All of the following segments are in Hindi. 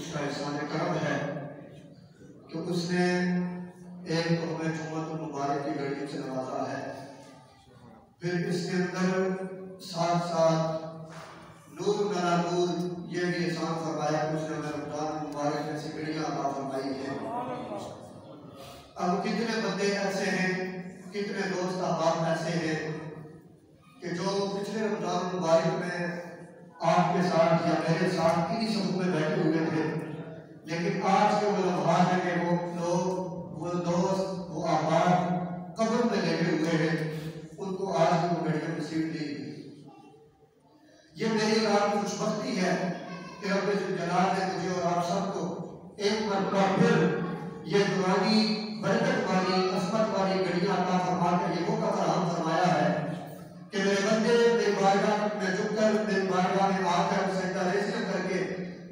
उसका एहसान करम है कि उसने एक तो हमें जुम्मतुल मुबारक की घड़ी से नवाजा है, फिर इसके अंदर साथ साथ नूर नरा नूर ये भी एहसान फरमाया कि उसने हमें रमजान मुबारक जैसी घड़ियाँ अता फरमाई हैं। अब कितने बंदे ऐसे हैं, कितने दोस्त अहबाब ऐसे हैं कि जो पिछले रमजान मुबारक में आपके साथ या मेरे साथ इन्हीं समूह में बैठे हुए थे, लेकिन आज के वो लम्हात हैं कि वो लोग, वो दोस्त, वो अहबाब कब्र में लेटे हुए हैं, उनको आज की वो घड़ियाँ नसीब नहीं हुई। ये मेरी और आपकी खुशबख्ती है कि रब्बे जलाल ने मुझे और आप सबको एक मरतबा फिर ये दुरानी बरकत वाली असमत वाली घड़ियाँ अता फरमा कर ये मौका फराहम फरमाया है कि मेरे बंदे मेरी बारगाह में झुककर, मेरी बारगाह में आकर सजदा रेज़ करके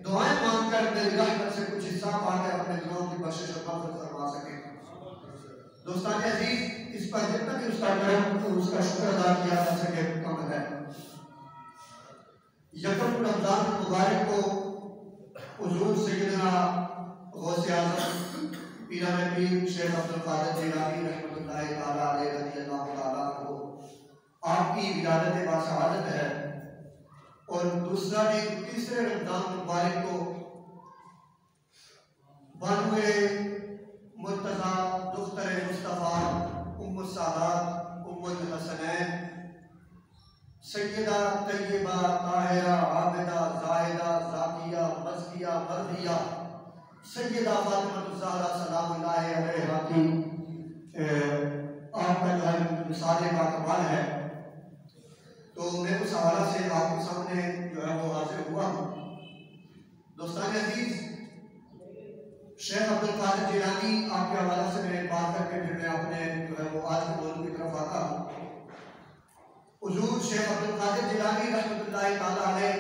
दुआएं मांगकर मेरी रहमत से कुछ हिस्सा पाकर अपने गुनाहों की बख्शिश और मग़फ़िरत फरमा सके। दोस्तान अजीज, इस पर जितना भी उसका करम तो उसका शुक्र अदा किया जा सके कम है। यकम रमजान मुबारक को हुज़ूर सैयदना गौसे आज़म पीराने पीर शेख अब्दुल कादिर जिलानी रहमतुल्लाहि तआला अलैहि रज़ियल्लाहु तआला को आपकी विलादत बासआदत है, और दूसरा दिन तीसरे रमजान मुबारक को बानुए मुर्तज़ा दुख्तर मुस्तफ़ा उम्मुस सादात उम्मुल हसनैन सैयदा तय्यबा ताहिरा आबिदा जाहिदा ज़ाकिया मज़किया मर्दिया सैयदा फ़ातिमा ज़हरा सलामुल्लाहि अलैहा की आपका जो है मिसाल बाकमाल है। तो मैं उस हवाला से आपके सामने जो है वो हाजिर हुआ हूँ। दोस्तान अजीज, शेख अब्दुल कादिर जिलानी आपके हवाला से मैं बात करके फिर मैं अपने जो है वो आज के मौजूद की तरफ आता हूँ। हुज़ूर शेख अब्दुल कादिर जिलानी रहमतुल्लाहि तआला अलैह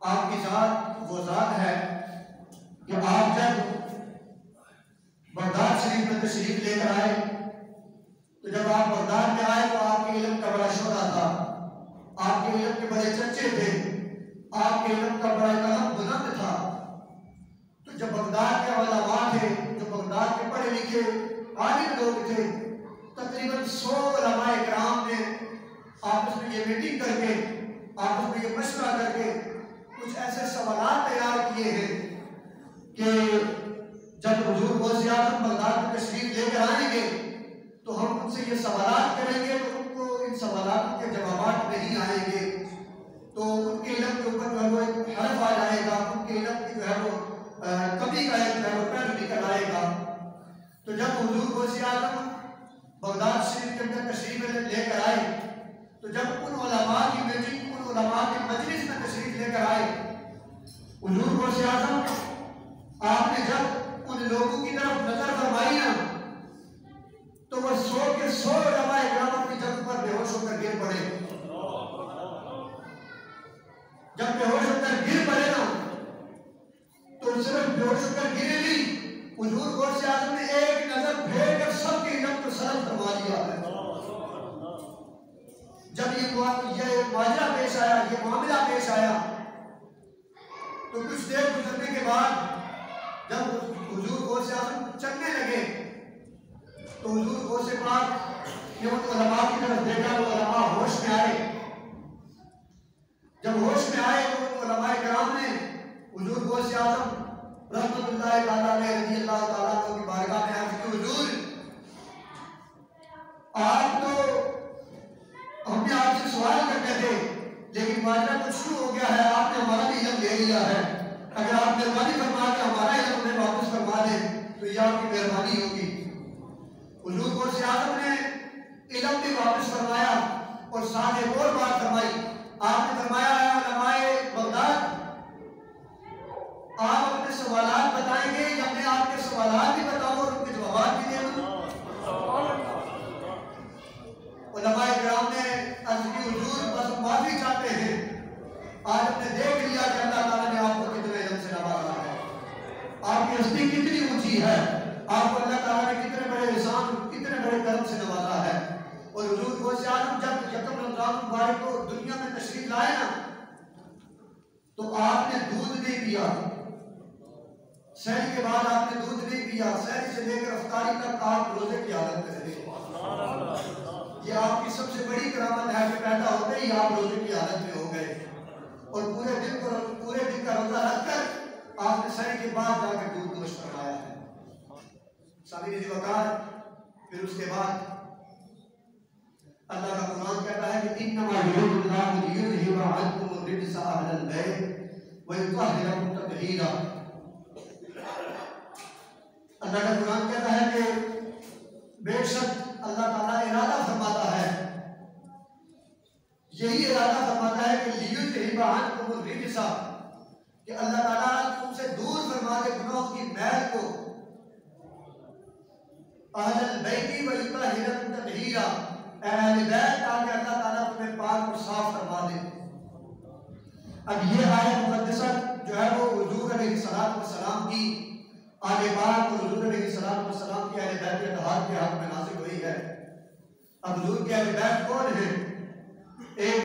आपकी ज़ात वो ज़ात है कि आप जब बगदाद शरीफ में तशरीफ लेकर आए, तो जब आप बगदाद में आए तो आपके इल्म का बड़ा शोरा था, आपके इल्म के बड़े चर्चे थे, आपके इल्म का बड़ा कलम बुलंद था। तो जब बगदाद के उलमा थे, जो बगदाद के पढ़े लिखे आलिम लोग थे, तकरीबन 100 उलमाए किराम ने आपस में ये मीटिंग करके, आपस में ये मशवरा करके कुछ ऐसे सवालात तैयार किए हैं कि जब हुज़ूर गौसे आज़म बगदाद में तशरीफ लेकर आएंगे तो हम उनसे ये सवालात करेंगे, तो उनको इन सवालात के जवाब नहीं आएंगे, तो उनके इल्म के ऊपर जो है वो एक हर्फ आ जाएगा, उनके इल्म की जो है वो कमी का एक जो है वो पहलू निकल आएगा। तो जब हुज़ूर गौसे आज़म बगदाद शरीफ के अंदर तशरीफ लेकर आए, तो जब उन उलमा की मीटिंग, उन उलमा के मजलिस में तशरीफ लेकर आए, हुज़ूर गौसे आज़म आपने जब उन लोगों की तरफ नजर फरमाई ना, तो वो 100 के 100 उलमाए किराम अपनी जगह पर बेहोश होकर गिर पड़े। जब बेहोश होकर गिर पड़े ना, तो सिर्फ बेहोश होकर गिरे नहीं, हुज़ूर गौसे आज़म ने एक नजर फेर कर सबके इल्म को सरफ फरमा दिया है। जब ये माजरा पेश आया, ये मामला पेश आया, तो कुछ देर गुजरने के बाद जब हुज़ूर गौसे आज़म चलने लगे, तो हुज़ूर गौसे पाक ने उन उलमा की तरफ देखा, वो उलमा होश में आए। जब होश में आए तो उन उलमाए किराम ने हुज़ूर गौसे आज़म रहमतुल्लाहि तआला अलैहि रज़ियल्लाहु तआला की बारगाह में अर्ज़ की, हुज़ूर आज तो हमने आपसे सवाल करते थे, लेकिन माजरा कुछ शुरू हो गया है, आपने हमारा भी इल्म ले लिया है। अगर आप मेहरबानी फरमा के हमारा इल्म हमें वापस फरमा दें तो यह आपकी मेहरबानी होगी। हुज़ूर गौसे आज़म ने इल्म भी वापस फरमाया और साथ एक और बात फरमाई। आपने फरमाया, उलमाए बगदाद, आप अपने सवालात बताएंगे या मैं आपके सवालात भी बताऊं और उनके जवाब भी दे दूं? उलमाए किराम ने अर्ज़ की, हुज़ूर बस माफी चाहते हैं, आज हमने देख लिया कि अल्लाह ताला ने आपको कितने इल्म से नवाजा है, आपकी हस्ती कितनी ऊंची है, आपको अल्लाह ताला ने कितने बड़े एहसान, कितने बड़े करम से नवाजा है। और हुज़ूर गौसे आज़म जब यकम रमज़ान मुबारक को दुनिया में तशरीफ लाए ना, तो आपने दूध नहीं पिया, सहरी के बाद आपने दूध नहीं पिया, सहरी से लेकर अफ्तारी तक आप रोजे की हालत में रहे। ये आपकी सबसे बड़ी करामत है कि पैदा होते ही आप रोजे की हालत में हो गए और पूरे दिन का रोजा रखकर आपने सहरी के बाद जाकर दूध नोश करवाया है। साबिर जी वकार। फिर उसके बाद अल्लाह का कुरान कहता है कि इन्नमा युरिदुल्लाहु लियुज़हिबा अन्कुम रिज्सा अहलल बैत व युतahhirakum तत्हीरा। अल्लाह का कुरान कहता है कि बेशक अल्लाह ताला इरादा फरमाता है, यही इरादा फरमाता है कि लियुज़हिबा अन्कुम रिज्सा, कि अल्लाह ताला तुमसे दूर फरमा दे गुनाहों की मैल को, अहलल बैती व युतahhirakum तत्हीरा, अहले बैत, ताकि अल्लाह ताला तुम्हें पाक और साफ फरमा दे। अब ये आयत मुक़द्दसा जो है वो हुजूर अलैहिस्सलातु वस्सलाम की आले पाक और हुजूर अलैहिस्सलातु वस्सलाम की अहले बैत के इत्तेहाद के हक में नाज़िल हुई है। अब हुजूर के अहले बैत कौन है? एक